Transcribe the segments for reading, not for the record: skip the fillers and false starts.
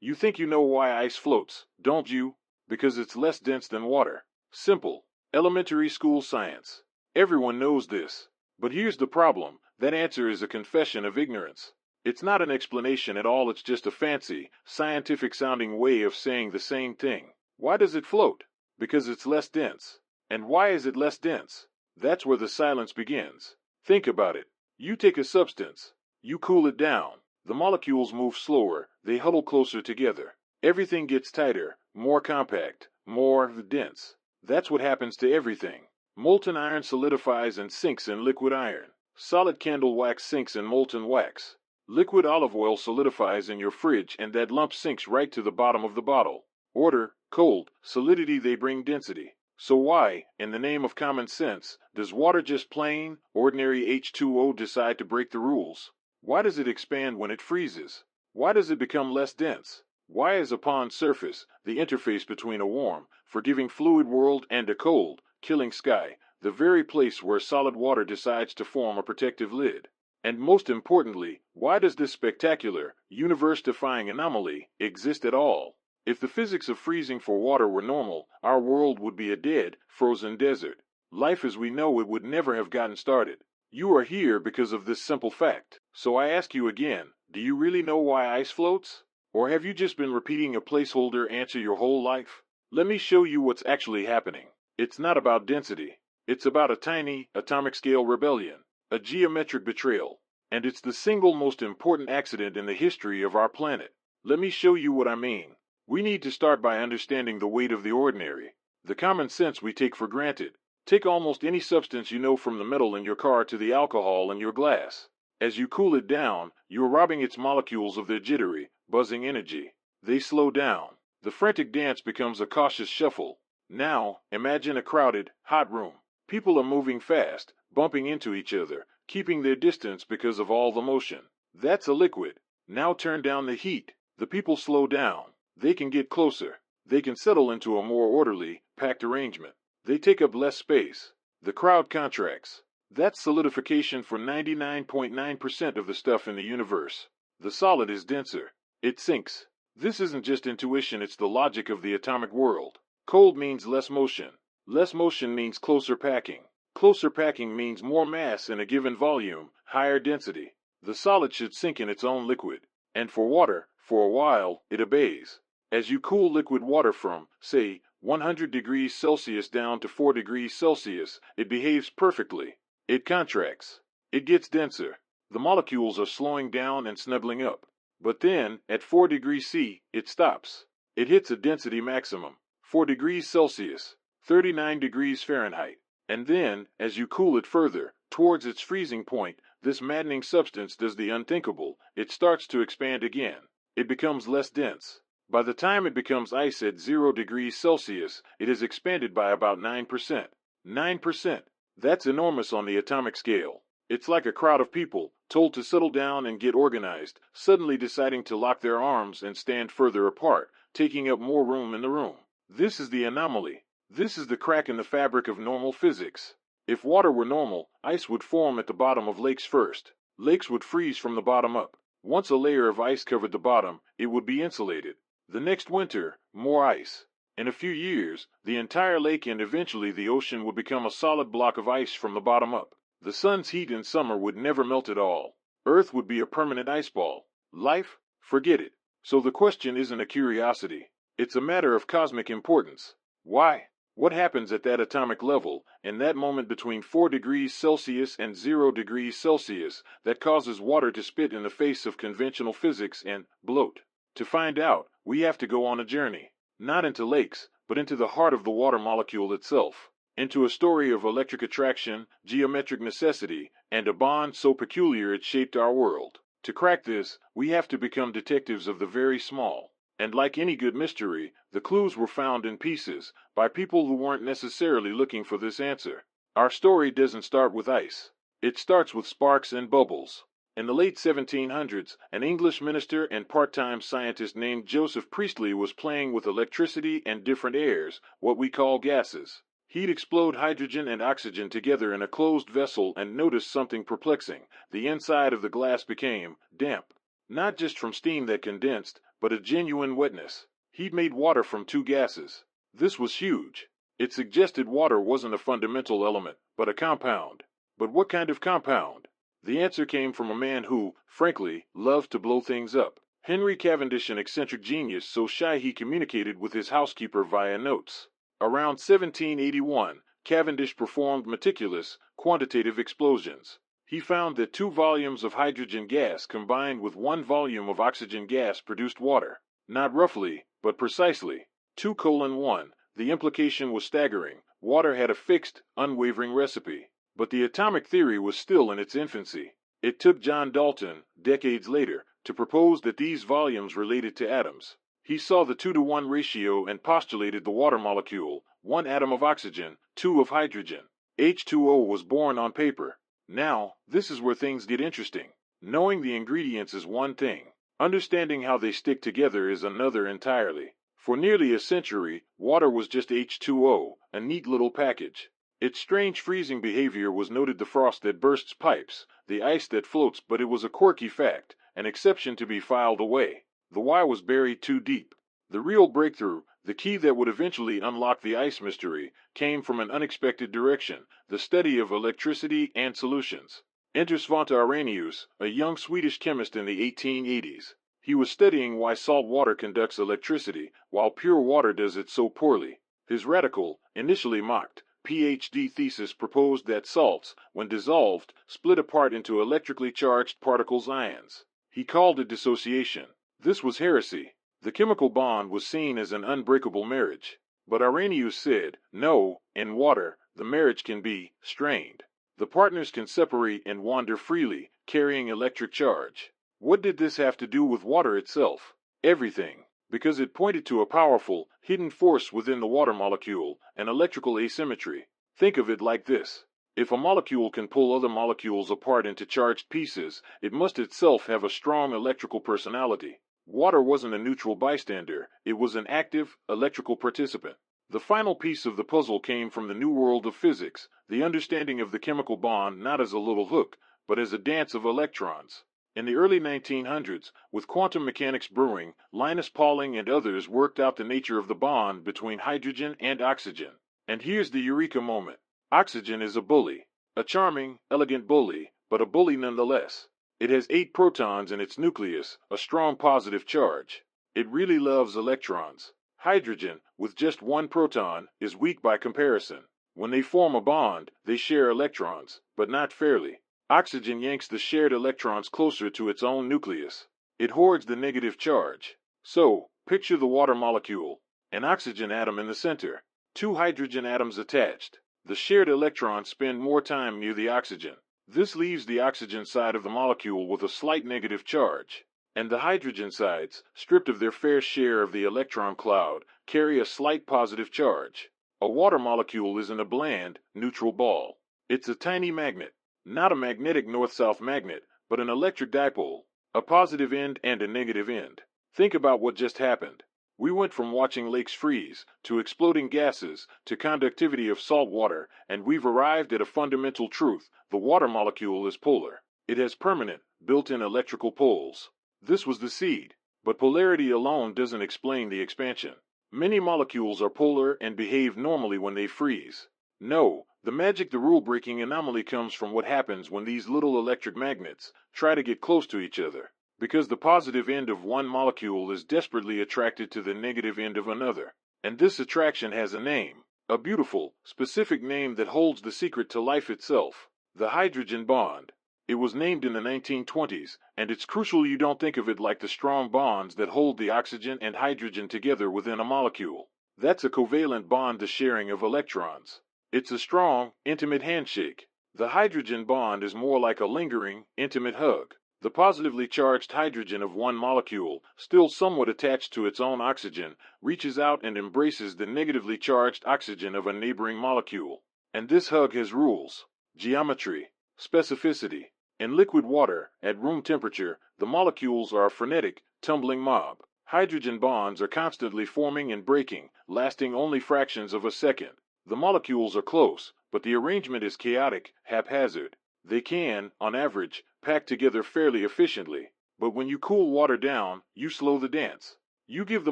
You think you know why ice floats, don't you? Because it's less dense than water. Simple. Elementary school science. Everyone knows this. But here's the problem. That answer is a confession of ignorance. It's not an explanation at all, it's just a fancy, scientific-sounding way of saying the same thing. Why does it float? Because it's less dense. And why is it less dense? That's where the silence begins. Think about it. You take a substance. You cool it down. The molecules move slower, they huddle closer together. Everything gets tighter, more compact, more dense. That's what happens to everything. Molten iron solidifies and sinks in liquid iron. Solid candle wax sinks in molten wax. Liquid olive oil solidifies in your fridge and that lump sinks right to the bottom of the bottle. Order, cold, solidity, they bring density. So why, in the name of common sense, does water, just plain, ordinary H2O, decide to break the rules? Why does it expand when it freezes? Why does it become less dense? Why is a pond's surface, the interface between a warm, forgiving fluid world and a cold, killing sky, the very place where solid water decides to form a protective lid? And most importantly, why does this spectacular, universe-defying anomaly exist at all? If the physics of freezing for water were normal, our world would be a dead, frozen desert. Life as we know it would never have gotten started. You are here because of this simple fact. So I ask you again, do you really know why ice floats? Or have you just been repeating a placeholder answer your whole life? Let me show you what's actually happening. It's not about density. It's about a tiny, atomic-scale rebellion, a geometric betrayal. And it's the single most important accident in the history of our planet. Let me show you what I mean. We need to start by understanding the weight of the ordinary, the common sense we take for granted. Take almost any substance you know, from the metal in your car to the alcohol in your glass. As you cool it down, you are robbing its molecules of their jittery, buzzing energy. They slow down. The frantic dance becomes a cautious shuffle. Now, imagine a crowded, hot room. People are moving fast, bumping into each other, keeping their distance because of all the motion. That's a liquid. Now turn down the heat. The people slow down. They can get closer. They can settle into a more orderly, packed arrangement. They take up less space. The crowd contracts. That's solidification for 99.9% of the stuff in the universe. The solid is denser. It sinks. This isn't just intuition, it's the logic of the atomic world. Cold means less motion. Less motion means closer packing. Closer packing means more mass in a given volume, higher density. The solid should sink in its own liquid. And for water, for a while, it obeys. As you cool liquid water from, say, 100 degrees Celsius down to 4 degrees Celsius, it behaves perfectly. It contracts. It gets denser. The molecules are slowing down and snuggling up. But then, at 4 degrees C, it stops. It hits a density maximum, 4 degrees Celsius, 39 degrees Fahrenheit. And then, as you cool it further, towards its freezing point, this maddening substance does the unthinkable. It starts to expand again. It becomes less dense. By the time it becomes ice at 0 degrees Celsius, it has expanded by about 9%. 9%. That's enormous on the atomic scale. It's like a crowd of people, told to settle down and get organized, suddenly deciding to lock their arms and stand further apart, taking up more room in the room. This is the anomaly. This is the crack in the fabric of normal physics. If water were normal, ice would form at the bottom of lakes first. Lakes would freeze from the bottom up. Once a layer of ice covered the bottom, it would be insulated. The next winter, more ice. In a few years, the entire lake and eventually the ocean would become a solid block of ice from the bottom up. The sun's heat in summer would never melt at all. Earth would be a permanent ice ball. Life? Forget it. So the question isn't a curiosity. It's a matter of cosmic importance. Why? What happens at that atomic level, in that moment between 4 degrees Celsius and 0 degrees Celsius, that causes water to spit in the face of conventional physics and bloat? To find out, we have to go on a journey. Not into lakes, but into the heart of the water molecule itself. Into a story of electric attraction, geometric necessity, and a bond so peculiar it shaped our world. To crack this, we have to become detectives of the very small. And like any good mystery, the clues were found in pieces, by people who weren't necessarily looking for this answer. Our story doesn't start with ice. It starts with sparks and bubbles. In the late 1700s, an English minister and part-time scientist named Joseph Priestley was playing with electricity and different airs, what we call gases. He'd explode hydrogen and oxygen together in a closed vessel and noticed something perplexing. The inside of the glass became damp. Not just from steam that condensed, but a genuine wetness. He'd made water from two gases. This was huge. It suggested water wasn't a fundamental element, but a compound. But what kind of compound? The answer came from a man who, frankly, loved to blow things up. Henry Cavendish, an eccentric genius so shy he communicated with his housekeeper via notes. Around 1781, Cavendish performed meticulous, quantitative explosions. He found that 2 volumes of hydrogen gas combined with 1 volume of oxygen gas produced water. Not roughly, but precisely. 2:1. The implication was staggering. Water had a fixed, unwavering recipe. But the atomic theory was still in its infancy. It took John Dalton, decades later, to propose that these volumes related to atoms. He saw the 2-to-1 ratio and postulated the water molecule, 1 atom of oxygen, 2 of hydrogen. H2O was born on paper. Now, this is where things get interesting. Knowing the ingredients is one thing. Understanding how they stick together is another entirely. For nearly a century, water was just H2O, a neat little package. Its strange freezing behavior was noted: the frost that bursts pipes, the ice that floats, but it was a quirky fact, an exception to be filed away. The why was buried too deep. The real breakthrough, the key that would eventually unlock the ice mystery, came from an unexpected direction: the study of electricity and solutions. Enter Svante Arrhenius, a young Swedish chemist in the 1880s. He was studying why salt water conducts electricity, while pure water does it so poorly. His radical, initially mocked, PhD thesis proposed that salts, when dissolved, split apart into electrically charged particles, ions. He called it dissociation. This was heresy. The chemical bond was seen as an unbreakable marriage. But Arrhenius said, no, in water, the marriage can be strained. The partners can separate and wander freely, carrying electric charge. What did this have to do with water itself? Everything. Because it pointed to a powerful, hidden force within the water molecule, an electrical asymmetry. Think of it like this. If a molecule can pull other molecules apart into charged pieces, it must itself have a strong electrical personality. Water wasn't a neutral bystander, it was an active, electrical participant. The final piece of the puzzle came from the new world of physics, the understanding of the chemical bond not as a little hook, but as a dance of electrons. In the early 1900s, with quantum mechanics brewing, Linus Pauling and others worked out the nature of the bond between hydrogen and oxygen. And here's the eureka moment. Oxygen is a bully. A charming, elegant bully, but a bully nonetheless. It has 8 protons in its nucleus, a strong positive charge. It really loves electrons. Hydrogen, with just 1 proton, is weak by comparison. When they form a bond, they share electrons, but not fairly. Oxygen yanks the shared electrons closer to its own nucleus. It hoards the negative charge. So, picture the water molecule. An oxygen atom in the center. 2 hydrogen atoms attached. The shared electrons spend more time near the oxygen. This leaves the oxygen side of the molecule with a slight negative charge. And the hydrogen sides, stripped of their fair share of the electron cloud, carry a slight positive charge. A water molecule isn't a bland, neutral ball. It's a tiny magnet. Not a magnetic north-south magnet, but an electric dipole, a positive end and a negative end. Think about what just happened. We went from watching lakes freeze, to exploding gases, to conductivity of salt water, and we've arrived at a fundamental truth: the water molecule is polar. It has permanent, built-in electrical poles. This was the seed, but polarity alone doesn't explain the expansion. Many molecules are polar and behave normally when they freeze. No, the magic, the rule-breaking anomaly comes from what happens when these little electric magnets try to get close to each other, because the positive end of one molecule is desperately attracted to the negative end of another. And this attraction has a name, a beautiful, specific name that holds the secret to life itself: the hydrogen bond. It was named in the 1920s, and it's crucial you don't think of it like the strong bonds that hold the oxygen and hydrogen together within a molecule. That's a covalent bond, the sharing of electrons. It's a strong, intimate handshake. The hydrogen bond is more like a lingering, intimate hug. The positively charged hydrogen of one molecule, still somewhat attached to its own oxygen, reaches out and embraces the negatively charged oxygen of a neighboring molecule. And this hug has rules: geometry, specificity. In liquid water, at room temperature, the molecules are a frenetic, tumbling mob. Hydrogen bonds are constantly forming and breaking, lasting only fractions of a second. The molecules are close, but the arrangement is chaotic, haphazard. They can, on average, pack together fairly efficiently. But when you cool water down, you slow the dance. You give the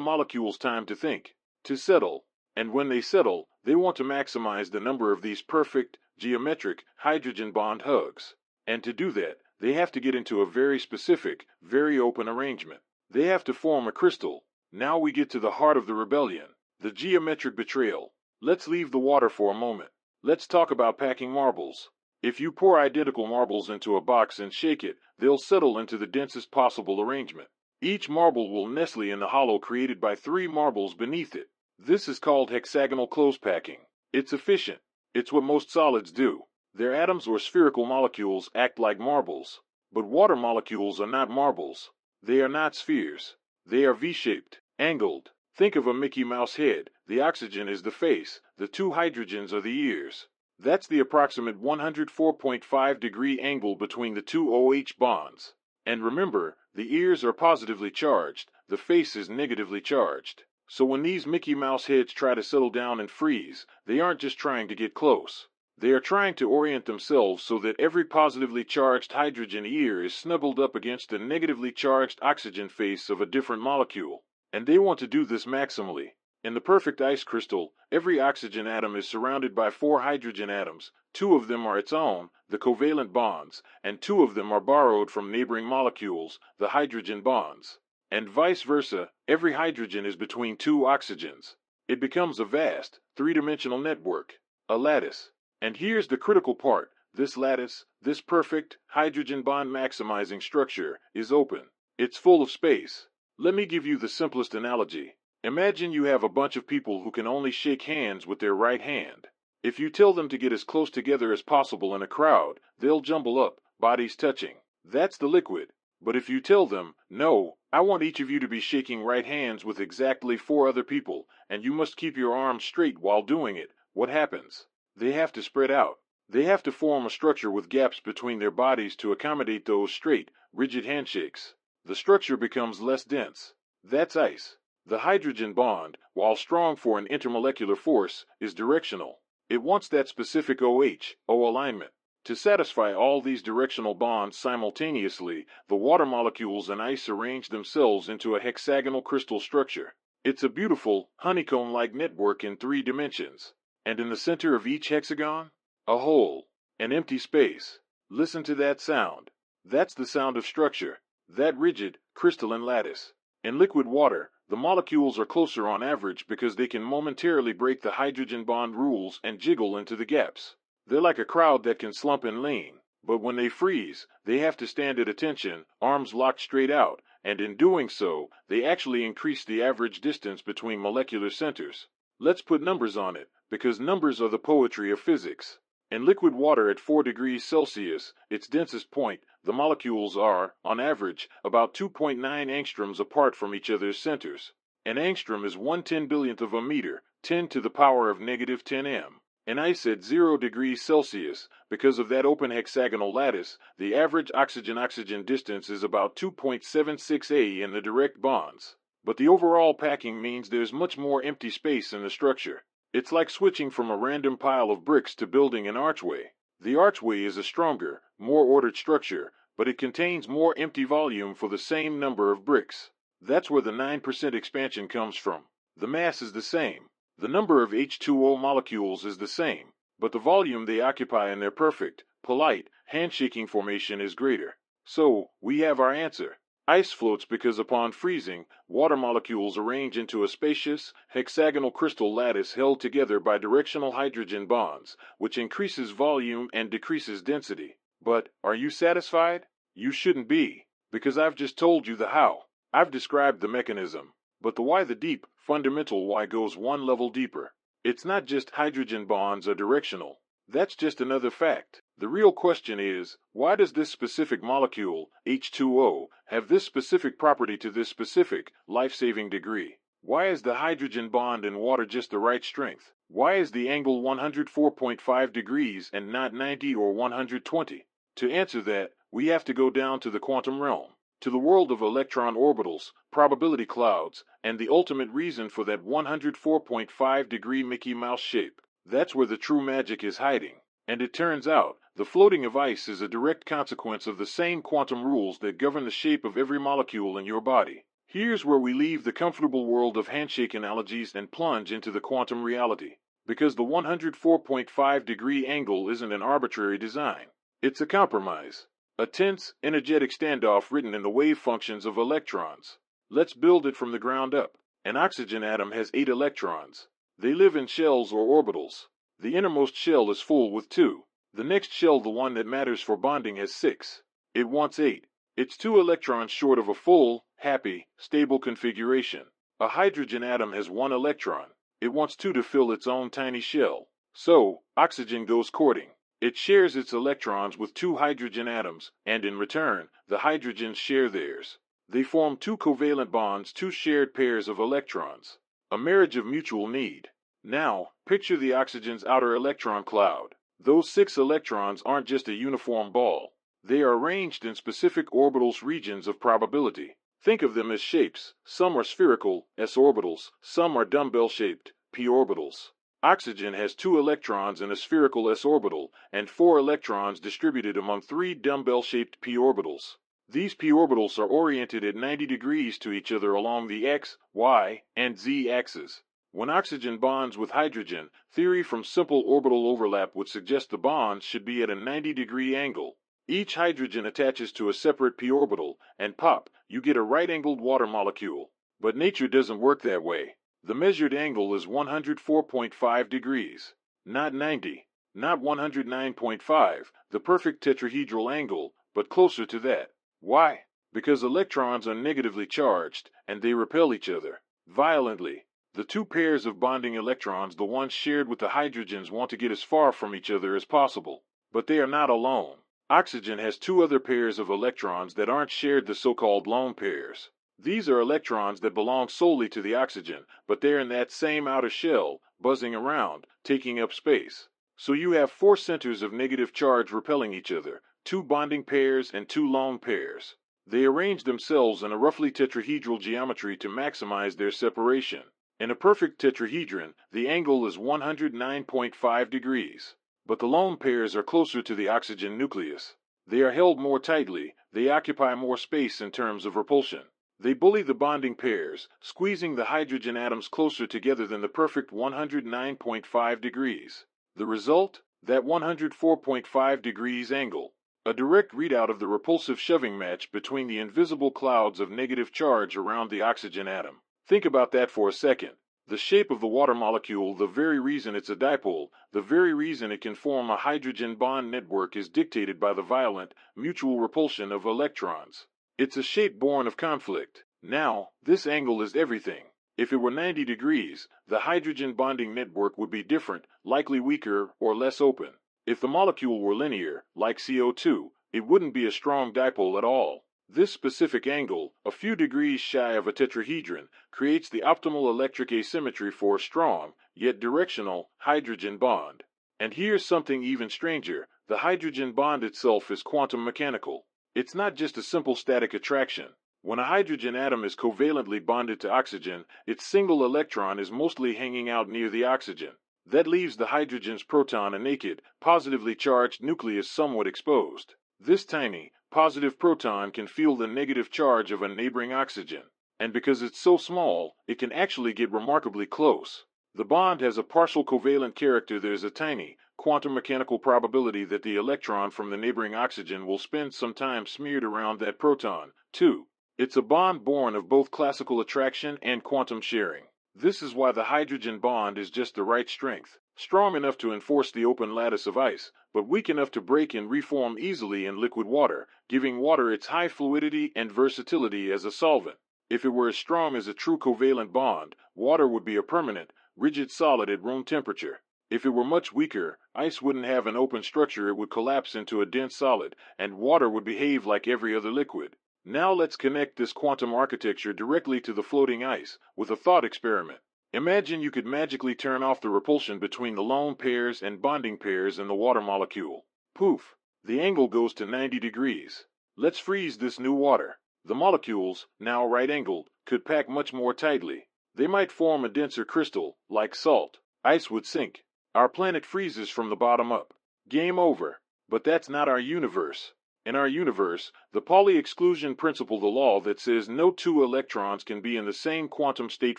molecules time to think, to settle, and when they settle, they want to maximize the number of these perfect, geometric hydrogen bond hugs. And to do that, they have to get into a very specific, very open arrangement. They have to form a crystal. Now we get to the heart of the rebellion, the geometric betrayal. Let's leave the water for a moment. Let's talk about packing marbles. If you pour identical marbles into a box and shake it, they'll settle into the densest possible arrangement. Each marble will nestle in the hollow created by 3 marbles beneath it. This is called hexagonal close packing. It's efficient. It's what most solids do. Their atoms or spherical molecules act like marbles. But water molecules are not marbles. They are not spheres. They are V-shaped, angled. Think of a Mickey Mouse head. The oxygen is the face. The 2 hydrogens are the ears. That's the approximate 104.5-degree angle between the 2 OH bonds. And remember, the ears are positively charged, the face is negatively charged. So when these Mickey Mouse heads try to settle down and freeze, they aren't just trying to get close. They are trying to orient themselves so that every positively charged hydrogen ear is snuggled up against the negatively charged oxygen face of a different molecule. And they want to do this maximally. In the perfect ice crystal, every oxygen atom is surrounded by 4 hydrogen atoms. 2 of them are its own, the covalent bonds, and 2 of them are borrowed from neighboring molecules, the hydrogen bonds. And vice versa, every hydrogen is between 2 oxygens. It becomes a vast, 3-dimensional network, a lattice. And here's the critical part. This lattice, this perfect, hydrogen bond maximizing structure, is open. It's full of space. Let me give you the simplest analogy. Imagine you have a bunch of people who can only shake hands with their right hand. If you tell them to get as close together as possible in a crowd, they'll jumble up, bodies touching. That's the liquid. But if you tell them, no, I want each of you to be shaking right hands with exactly 4 other people, and you must keep your arms straight while doing it, what happens? They have to spread out. They have to form a structure with gaps between their bodies to accommodate those straight, rigid handshakes. The structure becomes less dense. That's ice. The hydrogen bond, while strong for an intermolecular force, is directional. It wants that specific OH, O alignment. To satisfy all these directional bonds simultaneously, the water molecules in ice arrange themselves into a hexagonal crystal structure. It's a beautiful, honeycomb-like network in 3 dimensions. And in the center of each hexagon, a hole, an empty space. Listen to that sound. That's the sound of structure, that rigid, crystalline lattice. In liquid water, the molecules are closer on average because they can momentarily break the hydrogen bond rules and jiggle into the gaps. They're like a crowd that can slump and lean, but when they freeze, they have to stand at attention, arms locked straight out, and in doing so, they actually increase the average distance between molecular centers. Let's put numbers on it, because numbers are the poetry of physics. In liquid water at 4 degrees Celsius, its densest point, the molecules are, on average, about 2.9 angstroms apart from each other's centers. An angstrom is 1/10,000,000th of a meter, 10 to the power of negative 10 m. In ice at 0 degrees Celsius, because of that open hexagonal lattice, the average oxygen-oxygen distance is about 2.76 A in the direct bonds. But the overall packing means there's much more empty space in the structure. It's like switching from a random pile of bricks to building an archway. The archway is a stronger, more ordered structure, but it contains more empty volume for the same number of bricks. That's where the 9% expansion comes from. The mass is the same. The number of H2O molecules is the same, but the volume they occupy in their perfect, polite, handshaking formation is greater. So, we have our answer. Ice floats because upon freezing, water molecules arrange into a spacious, hexagonal crystal lattice held together by directional hydrogen bonds, which increases volume and decreases density. But, are you satisfied? You shouldn't be, because I've just told you the how. I've described the mechanism. But the why, the deep, fundamental why, goes one level deeper. It's not just hydrogen bonds are directional. That's just another fact. The real question is, why does this specific molecule, H2O, have this specific property to this specific, life-saving degree? Why is the hydrogen bond in water just the right strength? Why is the angle 104.5 degrees and not 90 or 120? To answer that, we have to go down to the quantum realm, to the world of electron orbitals, probability clouds, and the ultimate reason for that 104.5 degree Mickey Mouse shape. That's where the true magic is hiding. And it turns out, The floating of ice is a direct consequence of the same quantum rules that govern the shape of every molecule in your body. Here's where we leave the comfortable world of handshake analogies and plunge into the quantum reality. Because the 104.5-degree angle isn't an arbitrary design. It's a compromise. A tense, energetic standoff written in the wave functions of electrons. Let's build it from the ground up. An oxygen atom has 8 electrons. They live in shells or orbitals. The innermost shell is full with 2. The next shell, the one that matters for bonding, has 6. It wants 8. It's 2 electrons short of a full, happy, stable configuration. A hydrogen atom has 1 electron. It wants 2 to fill its own tiny shell. So, oxygen goes courting. It shares its electrons with 2 hydrogen atoms, and in return, the hydrogens share theirs. They form 2 covalent bonds, 2 shared pairs of electrons. A marriage of mutual need. Now, picture the oxygen's outer electron cloud. Those 6 electrons aren't just a uniform ball. They are arranged in specific orbitals, regions of probability. Think of them as shapes. Some are spherical, s orbitals. Some are dumbbell-shaped, p orbitals. Oxygen has 2 electrons in a spherical s orbital, and 4 electrons distributed among 3 dumbbell-shaped p orbitals. These p orbitals are oriented at 90 degrees to each other along the x, y, and z axes. When oxygen bonds with hydrogen, theory from simple orbital overlap would suggest the bonds should be at a 90-degree angle. Each hydrogen attaches to a separate p orbital, and pop, you get a right-angled water molecule. But nature doesn't work that way. The measured angle is 104.5 degrees. Not 90, not 109.5, the perfect tetrahedral angle, but closer to that. Why? Because electrons are negatively charged, and they repel each other. Violently. The 2 pairs of bonding electrons, the ones shared with the hydrogens, want to get as far from each other as possible. But they are not alone. Oxygen has 2 other pairs of electrons that aren't shared, the so-called lone pairs. These are electrons that belong solely to the oxygen, but they're in that same outer shell, buzzing around, taking up space. So you have 4 centers of negative charge repelling each other, 2 bonding pairs and 2 lone pairs. They arrange themselves in a roughly tetrahedral geometry to maximize their separation. In a perfect tetrahedron, the angle is 109.5 degrees. But the lone pairs are closer to the oxygen nucleus. They are held more tightly, they occupy more space in terms of repulsion. They bully the bonding pairs, squeezing the hydrogen atoms closer together than the perfect 109.5 degrees. The result? That 104.5 degrees angle. A direct readout of the repulsive shoving match between the invisible clouds of negative charge around the oxygen atom. Think about that for a second. The shape of the water molecule, the very reason it's a dipole, the very reason it can form a hydrogen bond network, is dictated by the violent, mutual repulsion of electrons. It's a shape born of conflict. Now, this angle is everything. If it were 90 degrees, the hydrogen bonding network would be different, likely weaker or less open. If the molecule were linear, like CO2, it wouldn't be a strong dipole at all. This specific angle, a few degrees shy of a tetrahedron, creates the optimal electric asymmetry for a strong, yet directional, hydrogen bond. And here's something even stranger. The hydrogen bond itself is quantum mechanical. It's not just a simple static attraction. When a hydrogen atom is covalently bonded to oxygen, its single electron is mostly hanging out near the oxygen. That leaves the hydrogen's proton, a naked, positively charged nucleus, somewhat exposed. This tiny, positive proton can feel the negative charge of a neighboring oxygen, and because it's so small, it can actually get remarkably close. The bond has a partial covalent character. There's a tiny, quantum mechanical probability that the electron from the neighboring oxygen will spend some time smeared around that proton, too. It's a bond born of both classical attraction and quantum sharing. This is why the hydrogen bond is just the right strength, strong enough to enforce the open lattice of ice, but weak enough to break and reform easily in liquid water, giving water its high fluidity and versatility as a solvent. If it were as strong as a true covalent bond, water would be a permanent, rigid solid at room temperature. If it were much weaker, ice wouldn't have an open structure, it would collapse into a dense solid, and water would behave like every other liquid. Now let's connect this quantum architecture directly to the floating ice, with a thought experiment. Imagine you could magically turn off the repulsion between the lone pairs and bonding pairs in the water molecule. Poof! The angle goes to 90 degrees. Let's freeze this new water. The molecules, now right-angled, could pack much more tightly. They might form a denser crystal, like salt. Ice would sink. Our planet freezes from the bottom up. Game over. But that's not our universe. In our universe, the Pauli exclusion principle, the law that says no two electrons can be in the same quantum state,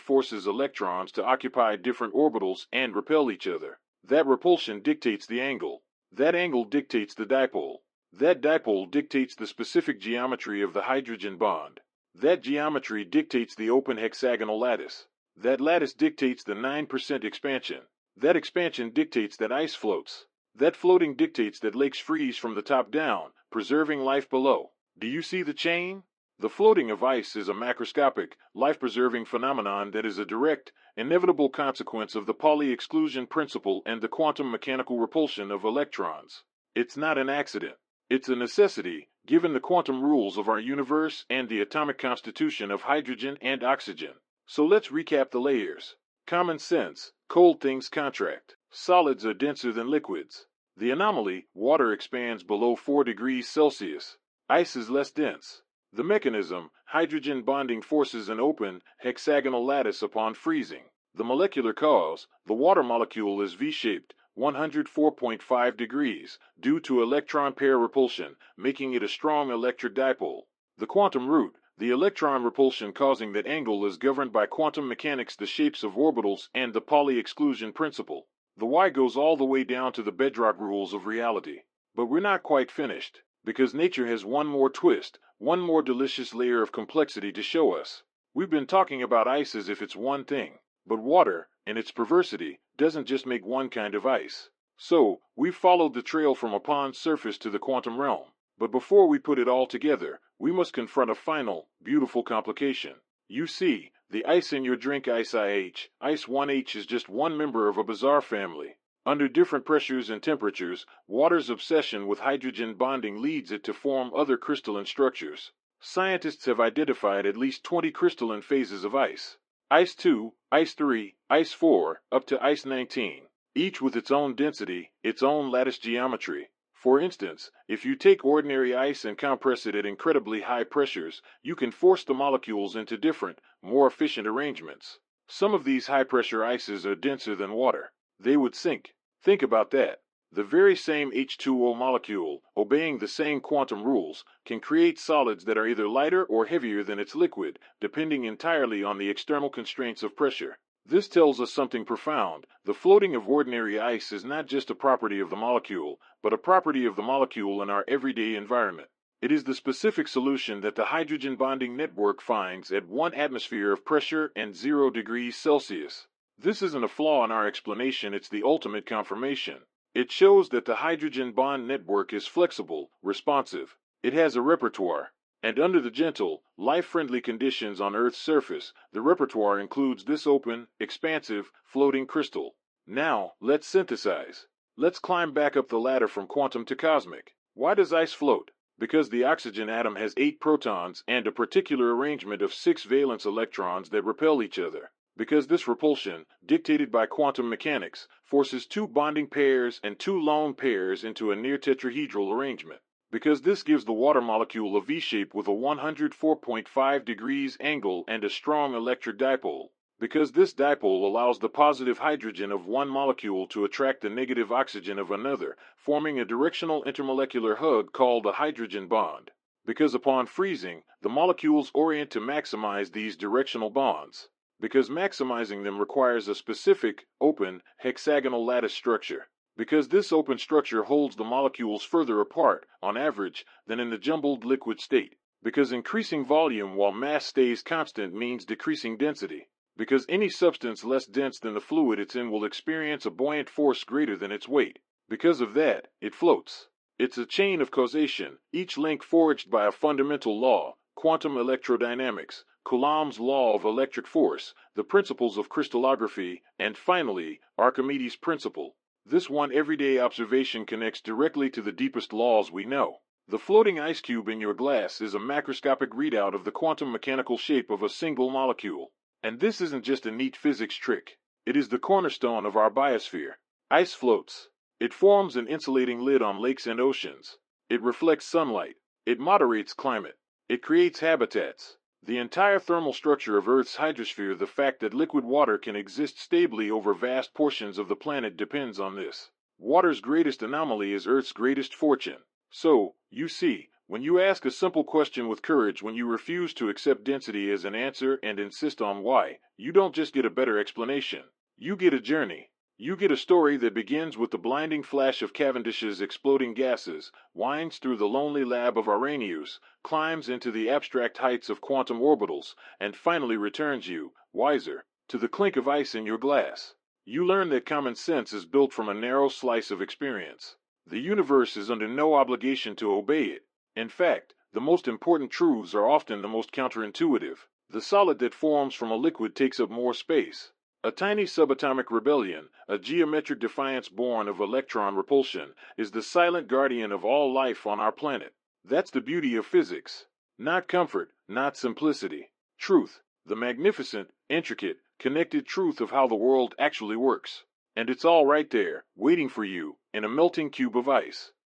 forces electrons to occupy different orbitals and repel each other. That repulsion dictates the angle. That angle dictates the dipole. That dipole dictates the specific geometry of the hydrogen bond. That geometry dictates the open hexagonal lattice. That lattice dictates the 9% expansion. That expansion dictates that ice floats. That floating dictates that lakes freeze from the top down, preserving life below. Do you see the chain? The floating of ice is a macroscopic, life-preserving phenomenon that is a direct, inevitable consequence of the Pauli exclusion principle and the quantum mechanical repulsion of electrons. It's not an accident. It's a necessity, given the quantum rules of our universe and the atomic constitution of hydrogen and oxygen. So let's recap the layers. Common sense, cold things contract. Solids are denser than liquids. The anomaly, water expands below 4 degrees Celsius. Ice is less dense. The mechanism, hydrogen bonding forces an open, hexagonal lattice upon freezing. The molecular cause, the water molecule is V-shaped, 104.5 degrees, due to electron pair repulsion, making it a strong electric dipole. The quantum root, the electron repulsion causing that angle, is governed by quantum mechanics, the shapes of orbitals, and the Pauli exclusion principle. The why goes all the way down to the bedrock rules of reality. But we're not quite finished, because nature has one more twist, one more delicious layer of complexity to show us. We've been talking about ice as if it's one thing, but water, in its perversity, doesn't just make one kind of ice. So, we've followed the trail from a pond's surface to the quantum realm. But before we put it all together, we must confront a final, beautiful complication. You see, the ice in your drink, ice 1H, is just one member of a bizarre family. Under different pressures and temperatures, water's obsession with hydrogen bonding leads it to form other crystalline structures. Scientists have identified at least 20 crystalline phases of ice. Ice 2, Ice 3, Ice 4, up to Ice 19, each with its own density, its own lattice geometry. For instance, if you take ordinary ice and compress it at incredibly high pressures, you can force the molecules into different, more efficient arrangements. Some of these high-pressure ices are denser than water. They would sink. Think about that. The very same H2O molecule, obeying the same quantum rules, can create solids that are either lighter or heavier than its liquid, depending entirely on the external constraints of pressure. This tells us something profound. The floating of ordinary ice is not just a property of the molecule, but a property of the molecule in our everyday environment. It is the specific solution that the hydrogen bonding network finds at 1 atmosphere of pressure and 0 degrees Celsius. This isn't a flaw in our explanation, it's the ultimate confirmation. It shows that the hydrogen bond network is flexible, responsive. It has a repertoire. And under the gentle, life-friendly conditions on Earth's surface, the repertoire includes this open, expansive, floating crystal. Now, let's synthesize. Let's climb back up the ladder from quantum to cosmic. Why does ice float? Because the oxygen atom has 8 protons and a particular arrangement of 6 valence electrons that repel each other. Because this repulsion, dictated by quantum mechanics, forces 2 bonding pairs and 2 lone pairs into a near tetrahedral arrangement. Because this gives the water molecule a V-shape with a 104.5 degrees angle and a strong electric dipole. Because this dipole allows the positive hydrogen of one molecule to attract the negative oxygen of another, forming a directional intermolecular hug called a hydrogen bond. Because upon freezing, the molecules orient to maximize these directional bonds. Because maximizing them requires a specific, open, hexagonal lattice structure. Because this open structure holds the molecules further apart, on average, than in the jumbled liquid state. Because increasing volume while mass stays constant means decreasing density. Because any substance less dense than the fluid it's in will experience a buoyant force greater than its weight. Because of that, it floats. It's a chain of causation, each link forged by a fundamental law, quantum electrodynamics, Coulomb's law of electric force, the principles of crystallography, and finally, Archimedes' principle. This one everyday observation connects directly to the deepest laws we know. The floating ice cube in your glass is a macroscopic readout of the quantum mechanical shape of a single molecule. And this isn't just a neat physics trick. It is the cornerstone of our biosphere. Ice floats. It forms an insulating lid on lakes and oceans. It reflects sunlight. It moderates climate. It creates habitats. The entire thermal structure of Earth's hydrosphere, the fact that liquid water can exist stably over vast portions of the planet, depends on this. Water's greatest anomaly is Earth's greatest fortune. So, you see, when you ask a simple question with courage, when you refuse to accept density as an answer and insist on why, you don't just get a better explanation. You get a journey. You get a story that begins with the blinding flash of Cavendish's exploding gases, winds through the lonely lab of Arrhenius, climbs into the abstract heights of quantum orbitals, and finally returns you, wiser, to the clink of ice in your glass. You learn that common sense is built from a narrow slice of experience. The universe is under no obligation to obey it. In fact, the most important truths are often the most counterintuitive. The solid that forms from a liquid takes up more space. A tiny subatomic rebellion, a geometric defiance born of electron repulsion, is the silent guardian of all life on our planet. That's the beauty of physics. Not comfort, not simplicity. Truth, the magnificent, intricate, connected truth of how the world actually works. And it's all right there, waiting for you, in a melting cube of ice.